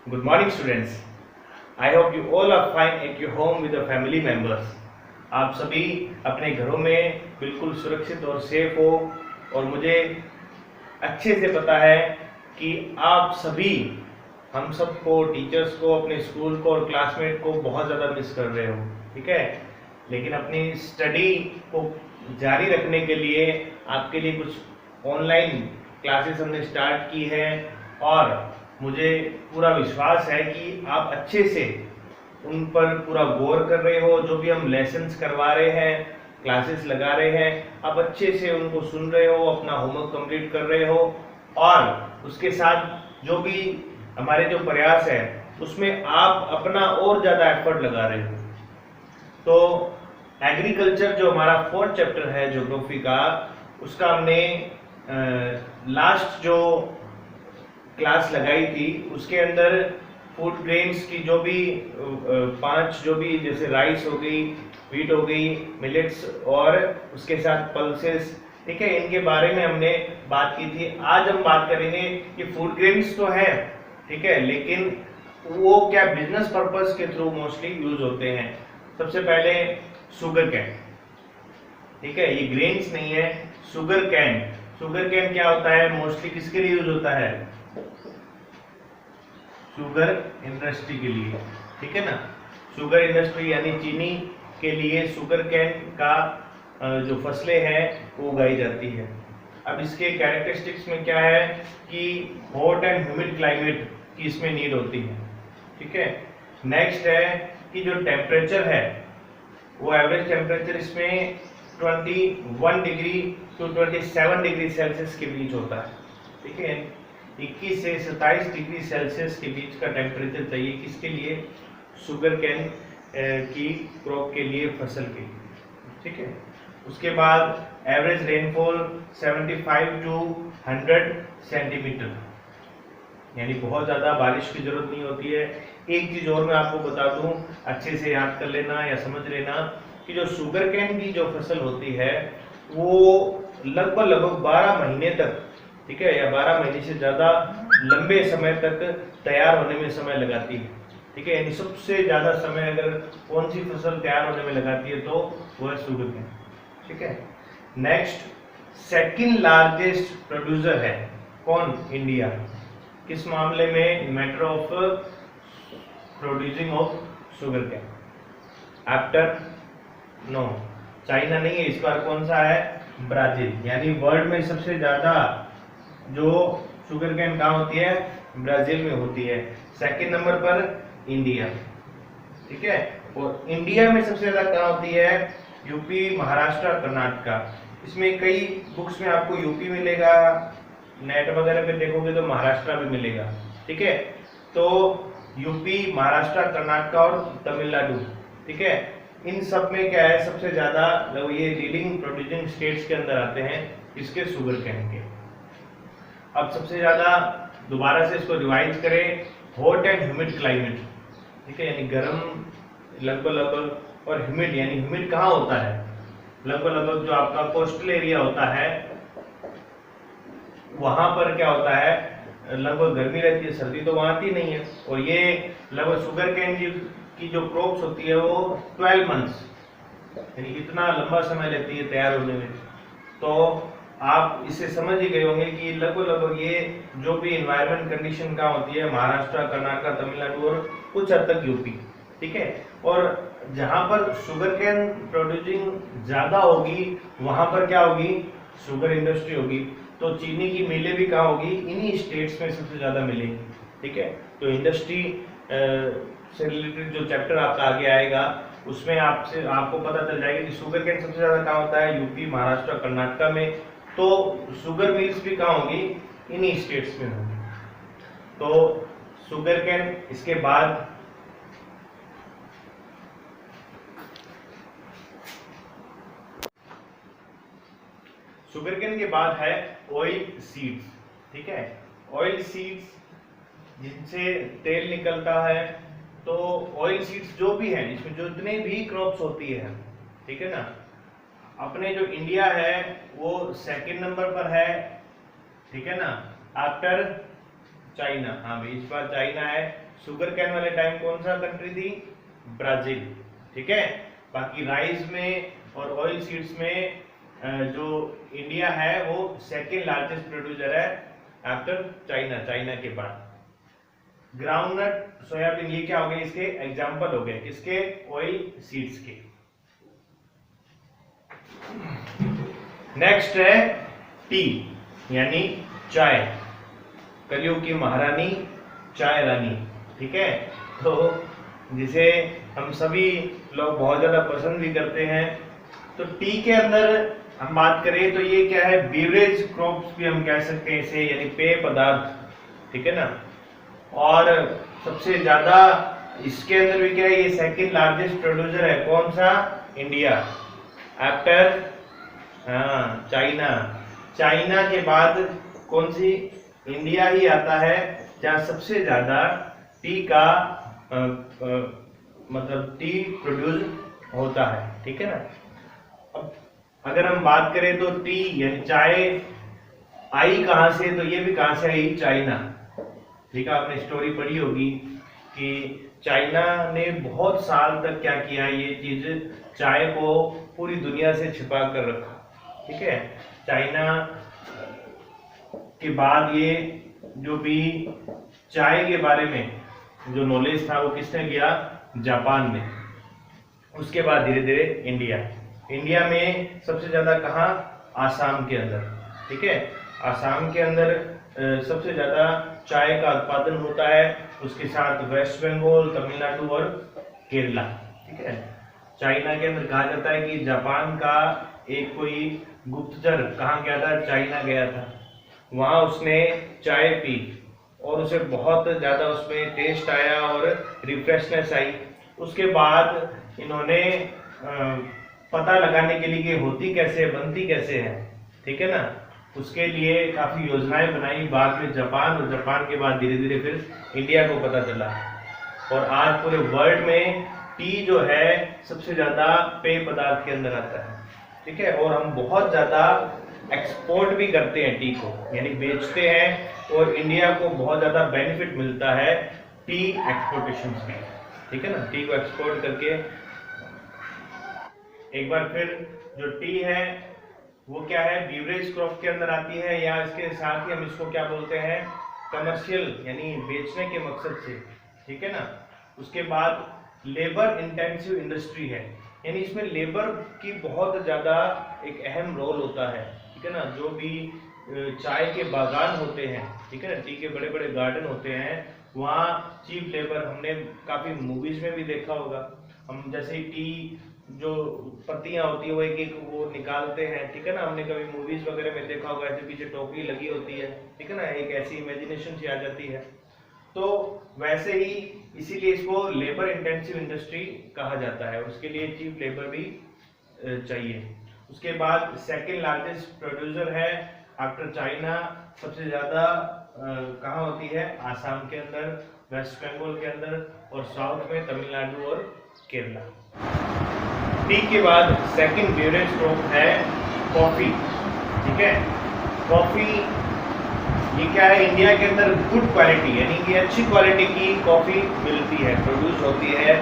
Good morning, students. I hope you all are fine at your home with your family members. आप सभी अपने घरों में बिल्कुल सुरक्षित और सेफ हो और मुझे अच्छे से पता है कि आप सभी हम सबको, टीचर्स को, अपने स्कूल को और क्लासमेट को बहुत ज़्यादा मिस कर रहे हो, ठीक है। लेकिन अपनी स्टडी को जारी रखने के लिए आपके लिए कुछ ऑनलाइन क्लासेस हमने स्टार्ट की है और मुझे पूरा विश्वास है कि आप अच्छे से उन पर पूरा गौर कर रहे हो। जो भी हम लेसन्स करवा रहे हैं, क्लासेस लगा रहे हैं, आप अच्छे से उनको सुन रहे हो, अपना होमवर्क कंप्लीट कर रहे हो और उसके साथ जो भी हमारे जो प्रयास है उसमें आप अपना और ज़्यादा एफर्ट लगा रहे हो। तो एग्रीकल्चर जो हमारा 4th चैप्टर है ज्योग्राफी का, उसका हमने लास्ट जो क्लास लगाई थी उसके अंदर फूड ग्रेन्स की जो भी 5 जो भी, जैसे राइस हो गई, व्हीट हो गई, मिलेट्स और उसके साथ पल्सेस, ठीक है, इनके बारे में हमने बात की थी। आज हम बात करेंगे कि फूड ग्रेन्स तो है, ठीक है, लेकिन वो क्या बिजनेस पर्पस के थ्रू मोस्टली यूज होते हैं। सबसे पहले शुगर कैन, ठीक है, ये ग्रेन्स नहीं है, शुगर कैन। शुगर कैन क्या होता है, मोस्टली किसके लिए यूज होता है, शुगर इंडस्ट्री के लिए, ठीक है ना। शुगर इंडस्ट्री यानी चीनी के लिए शुगर कैन का जो फसलें हैं वो उगाई जाती है। अब इसके कैरेक्टरिस्टिक्स में क्या है कि हॉट एंड ह्यूमिड क्लाइमेट की इसमें नीड होती है, ठीक है। नेक्स्ट है कि जो टेम्परेचर है वो एवरेज टेम्परेचर इसमें 21 डिग्री टू 27 डिग्री सेल्सियस के बीच होता है, ठीक है। 21 से 27 डिग्री सेल्सियस के बीच का टेम्परेचर चाहिए, किसके लिए, शुगर कैन की क्रॉप के लिए, फसल के लिए, ठीक है। उसके बाद एवरेज रेनफॉल 75 टू 100 सेंटीमीटर, यानी बहुत ज़्यादा बारिश की जरूरत नहीं होती है। एक चीज़ और मैं आपको बता दूं, अच्छे से याद कर लेना या समझ लेना कि जो शुगर कैन की जो फसल होती है वो लगभग 12 महीने तक, ठीक है, या 12 महीने से ज़्यादा लंबे समय तक तैयार होने में समय लगाती है, ठीक है। यानी सबसे ज़्यादा समय अगर कौन सी फसल तैयार होने में लगाती है तो वो है शुगर कैन, ठीक है। नेक्स्ट, सेकंड लार्जेस्ट प्रोड्यूसर है कौन, इंडिया। किस मामले में, matter of producing of sugar cane, after, no, China नहीं है, इस बार कौन सा है, ब्राजील। यानी वर्ल्ड में सबसे ज्यादा जो शुगर कैन कहाँ होती है, ब्राजील में होती है। सेकंड नंबर पर इंडिया, ठीक है। और इंडिया में सबसे ज्यादा कहाँ होती है, यूपी, महाराष्ट्र, कर्नाटका। इसमें कई बुक्स में आपको यूपी मिलेगा, नेट वगैरह पे देखोगे तो महाराष्ट्र भी मिलेगा, ठीक है। तो यूपी, महाराष्ट्र, कर्नाटका और तमिलनाडु, ठीक है, इन सब में क्या है, सबसे ज्यादा ये लीडिंग प्रोड्यूसिंग स्टेट्स के अंदर आते हैं, इसके शुगर कैन के। अब सबसे ज्यादा, दोबारा से इसको रिवाइज करें, हॉट एंड ह्यूमिड क्लाइमेट, ठीक है, यानी गर्म लगभग और ह्यूमिड, यानी ह्यूमिड कहाँ होता है, लगभग जो आपका कोस्टल एरिया होता है वहां पर क्या होता है, लगभग गर्मी रहती है, सर्दी तो वहां आती नहीं है। और ये लगभग शुगर कैन की जो क्रॉप्स होती है वो 12 मंथ्स, यानी इतना लंबा समय लेती है तैयार होने में। तो आप इससे समझ ही गए होंगे कि लगभग ये जो भी इन्वायरमेंट कंडीशन का होती है, महाराष्ट्र, कर्नाटक, तमिलनाडु और कुछ हद तक यूपी, ठीक है। और जहां पर शुगर कैन प्रोड्यूसिंग ज्यादा होगी वहां पर क्या होगी, शुगर इंडस्ट्री होगी। तो चीनी की मिलें भी कहाँ होगी, इन्हीं स्टेट्स में सबसे ज्यादा मिलेंगी, ठीक है। तो इंडस्ट्री से रिलेटेड जो चैप्टर आपका आगे आएगा उसमें आपको पता चल जाएगा कि शुगर कैन सबसे ज्यादा कहाँ होता है, यूपी, महाराष्ट्र, कर्नाटका में। तो शुगर मिल्स भी कहाँ होगी, इन्हीं स्टेट्स में होंगी। तो शुगर कैन, इसके बाद शुगर कैन के बाद है ऑयल सीड्स, ठीक है। ऑयल सीड्स जिनसे तेल निकलता है। तो ऑयल सीड्स जो भी हैं, इसमें जो जितने भी क्रॉप्स होती है, ठीक है ना, अपने जो इंडिया है वो सेकंड नंबर पर है, ठीक है ना, आफ्टर चाइना। हाँ भाई, इस बार चाइना है शुगर कैन वाले टाइम कौन सा कंट्री थी? ब्राजील। ठीक है, बाकी राइस में और ऑयल सीड्स में जो इंडिया है वो सेकेंड लार्जेस्ट प्रोड्यूसर है आफ्टर चाइना, चाइना के बाद। ग्राउंडनट, सोयाबीन, ये क्या हो गए? इसके एग्जाम्पल हो गए, किसके? ऑयल सीड्स के। नेक्स्ट है टी यानी चाय, कलयुग की महारानी चाय रानी। ठीक है, तो जिसे हम सभी लोग बहुत ज्यादा पसंद भी करते हैं। तो टी के अंदर हम बात करें तो ये क्या है? बीवरेज क्रॉप्स भी हम कह सकते हैं इसे, यानी पेय पदार्थ। ठीक है ना, और सबसे ज्यादा इसके अंदर भी क्या है? ये सेकंड लार्जेस्ट प्रोड्यूसर है, कौन सा? India, after China. चाइना के बाद कौन सी? इंडिया ही आता है, जहां सबसे ज्यादा टी का मतलब टी प्रोड्यूस होता है। ठीक है ना, अब अगर हम बात करें तो टी यानी चाय आई कहां से? तो ये भी कहां से आई? चाइना। ठीक है, आपने स्टोरी पढ़ी होगी कि चाइना ने बहुत साल तक क्या किया, ये चीज चाय को पूरी दुनिया से छिपा कर रखा। ठीक है, चाइना के बाद ये जो भी चाय के बारे में जो नॉलेज था वो किसने किया? जापान ने। उसके बाद धीरे धीरे इंडिया। इंडिया में सबसे ज्यादा कहाँ? आसाम के अंदर। ठीक है, आसाम के अंदर सबसे ज्यादा चाय का उत्पादन होता है, उसके साथ वेस्ट बंगाल, तमिलनाडु और केरला। ठीक है, चाइना के अंदर कहा जाता है कि जापान का एक कोई गुप्तचर कहाँ गया था? चाइना गया था। वहां उसने चाय पी और उसे बहुत ज्यादा उसमें टेस्ट आया और रिफ्रेशनेस आई। उसके बाद इन्होंने पता लगाने के लिए कि होती कैसे, बनती कैसे है, ठीक है ना, उसके लिए काफी योजनाएं बनाई। बाद में जापान, और जापान के बाद धीरे धीरे फिर इंडिया को पता चला। और आज पूरे वर्ल्ड में टी जो है सबसे ज्यादा पेय पदार्थ के अंदर आता है। ठीक है, और हम बहुत ज्यादा एक्सपोर्ट भी करते हैं टी को, यानी बेचते हैं, और इंडिया को बहुत ज्यादा बेनिफिट मिलता है टी एक्सपोर्टेशन में। ठीक है ना, टी को एक्सपोर्ट करके। एक बार फिर जो टी है वो क्या है? बीवरेज क्रॉप के अंदर आती है, या इसके साथ ही हम इसको क्या बोलते हैं? कमर्शियल, यानी बेचने के मकसद से। ठीक है ना, उसके बाद लेबर इंटेंसिव इंडस्ट्री है, यानी इसमें लेबर की बहुत ज्यादा एक अहम रोल होता है। ठीक है ना, जो भी चाय के बागान होते हैं, ठीक है ना, टी के बड़े बड़े गार्डन होते हैं, वहाँ चीप लेबर, हमने काफी मूवीज में भी देखा होगा। हम जैसे टी जो पत्तियां होती है वो एक एक वो निकालते हैं, ठीक है ना, हमने कभी मूवीज वगैरह में देखा होगा, ऐसे पीछे टोकरी लगी होती है, ठीक है ना, एक ऐसी इमेजिनेशन सी आ जाती है। तो वैसे ही इसीलिए इसको लेबर इंटेंसिव इंडस्ट्री कहा जाता है, उसके लिए चीप लेबर भी चाहिए। उसके बाद सेकेंड लार्जेस्ट प्रोड्यूसर है आफ्टर चाइना, सबसे ज्यादा कहाँ होती है? आसाम के अंदर, वेस्ट बंगाल के अंदर, और साउथ में तमिलनाडु और केरला। टी के बाद सेकंड बेवरेज क्रॉप है कॉफी। ठीक है, कॉफी ये क्या है? इंडिया के अंदर गुड क्वालिटी, यानी कि अच्छी क्वालिटी की कॉफी मिलती है, प्रोड्यूस होती है।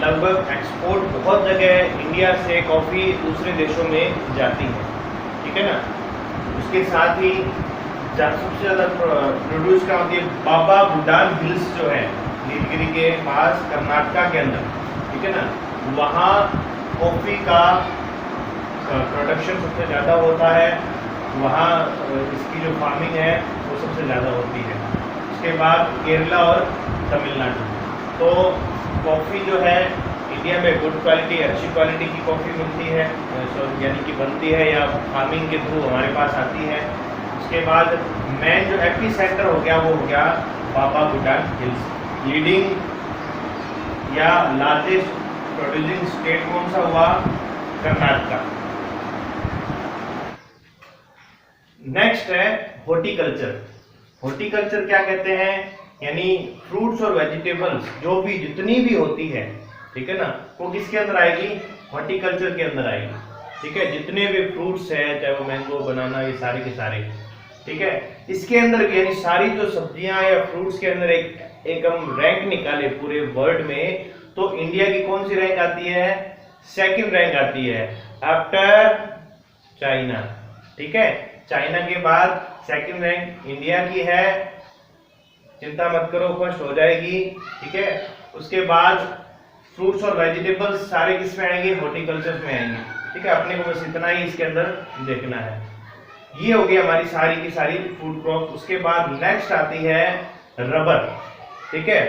लगभग एक्सपोर्ट बहुत जगह इंडिया से कॉफी दूसरे देशों में जाती है। ठीक है ना, उसके साथ ही सबसे ज्यादा प्रोड्यूस क्या होती है? बाबा बुडान हिल्स जो है नीलगिरी के पास कर्नाटका के अंदर, ठीक है ना, वहाँ कॉफी का प्रोडक्शन सबसे ज्यादा होता है, वहाँ इसकी जो फार्मिंग है वो सबसे ज्यादा होती है। उसके बाद केरला और तमिलनाडु। तो कॉफी जो है इंडिया में गुड क्वालिटी, अच्छी क्वालिटी की कॉफी मिलती है, यानी कि बनती है या फार्मिंग के थ्रू हमारे पास आती है। उसके बाद मेन जो एपी सेंटर हो गया वो हो गया बाबा बुडान हिल्स। लीडिंग या लार्जेस्ट प्रोड्यूसिंग स्टेट कौन सा हुआ? कर्नाटका। नेक्स्ट है हॉर्टिकल्चर। हॉर्टिकल्चर क्या कहते हैं? यानी फ्रूट्स और वेजिटेबल्स जो भी जितनी भी होती है, ठीक है ना, वो किसके अंदर आएगी? हॉर्टिकल्चर के अंदर आएगी। ठीक है, जितने भी फ्रूट्स है, चाहे वो मैंगो, बनाना, ये सारे के सारे, ठीक है, इसके अंदर भी, यानी सारी जो सब्जियां या फ्रूट्स के अंदर एक एक हम रैंक निकाले पूरे वर्ल्ड में, तो इंडिया की कौन सी रैंक आती है? सेकंड रैंक आती है आफ्टर चाइना। ठीक है, चाइना के बाद सेकंड रैंक इंडिया की है, चिंता मत करो, फर्स्ट हो जाएगी। ठीक है, उसके बाद फ्रूट्स और वेजिटेबल्स सारे किस में आएंगे? हॉर्टिकल्चर में आएंगे। ठीक है, अपने को बस इतना ही इसके अंदर देखना है। ये हो गई हमारी सारी की सारी फूड क्रॉप। उसके बाद नेक्स्ट आती है रबर। ठीक है,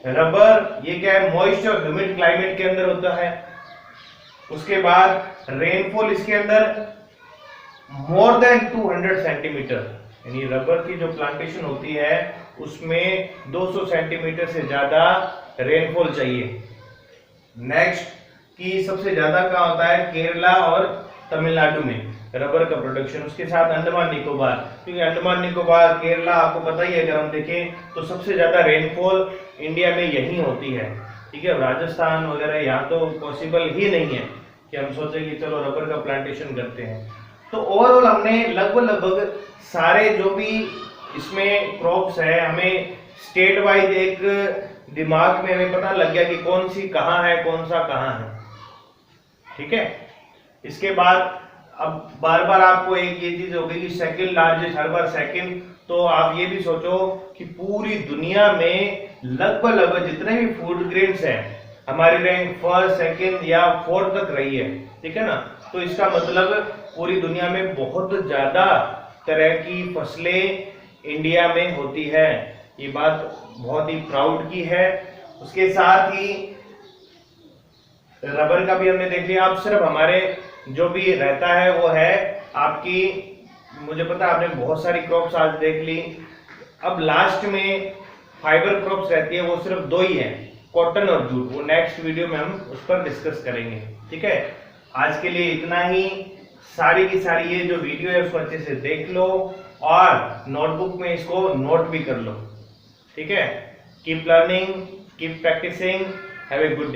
रबर ये क्या है? मॉइस्ट और ह्यूमिड क्लाइमेट के अंदर होता है। उसके बाद रेनफॉल इसके अंदर मोर देन 200 सेंटीमीटर, यानी रबर की जो प्लांटेशन होती है उसमें 200 सेंटीमीटर से ज्यादा रेनफॉल चाहिए। नेक्स्ट की सबसे ज्यादा कहाँ होता है? केरला और तमिलनाडु में रबर का प्रोडक्शन। उसके साथ अंडमान निकोबार, क्योंकि अंडमान निकोबार, केरला आपको पता ही है, अगर हम देखें तो सबसे ज्यादा रेनफॉल इंडिया में यही होती है। ठीक है, राजस्थान वगैरह यहाँ तो पॉसिबल ही नहीं है कि हम सोचें कि चलो रबर का प्लांटेशन करते हैं। तो ओवरऑल हमने लगभग सारे जो भी इसमें क्रॉप्स है, हमें स्टेट वाइज एक दिमाग में हमें पता लग गया कि कौन सी कहाँ है, कौन सा कहाँ है। ठीक है, इसके बाद अब बार बार आपको एक ये चीज हो गई कि सेकंड लार्जेस्ट, हर बार सेकंड, तो आप ये भी सोचो कि पूरी दुनिया में लगभग जितने भी फूड ग्रेन्स हैं, हमारी रैंक फर्स्ट, सेकंड या फोर्थ तक रही है। ठीक है ना, तो इसका मतलब पूरी दुनिया में बहुत ज्यादा तरह की फसलें इंडिया में होती है। ये बात बहुत ही प्राउड की है। उसके साथ ही रबर का भी हमने देख लिया। अब सिर्फ हमारे जो भी रहता है वो है आपकी, मुझे पता है आपने बहुत सारी क्रॉप्स आज देख ली। अब लास्ट में फाइबर क्रॉप्स रहती है, वो सिर्फ दो ही है, कॉटन और जूट। वो नेक्स्ट वीडियो में हम उस पर डिस्कस करेंगे। ठीक है, आज के लिए इतना ही। सारी की सारी ये जो वीडियो है उसको अच्छे से देख लो और नोटबुक में इसको नोट भी कर लो। ठीक है, keep learning, keep practising, have a good day.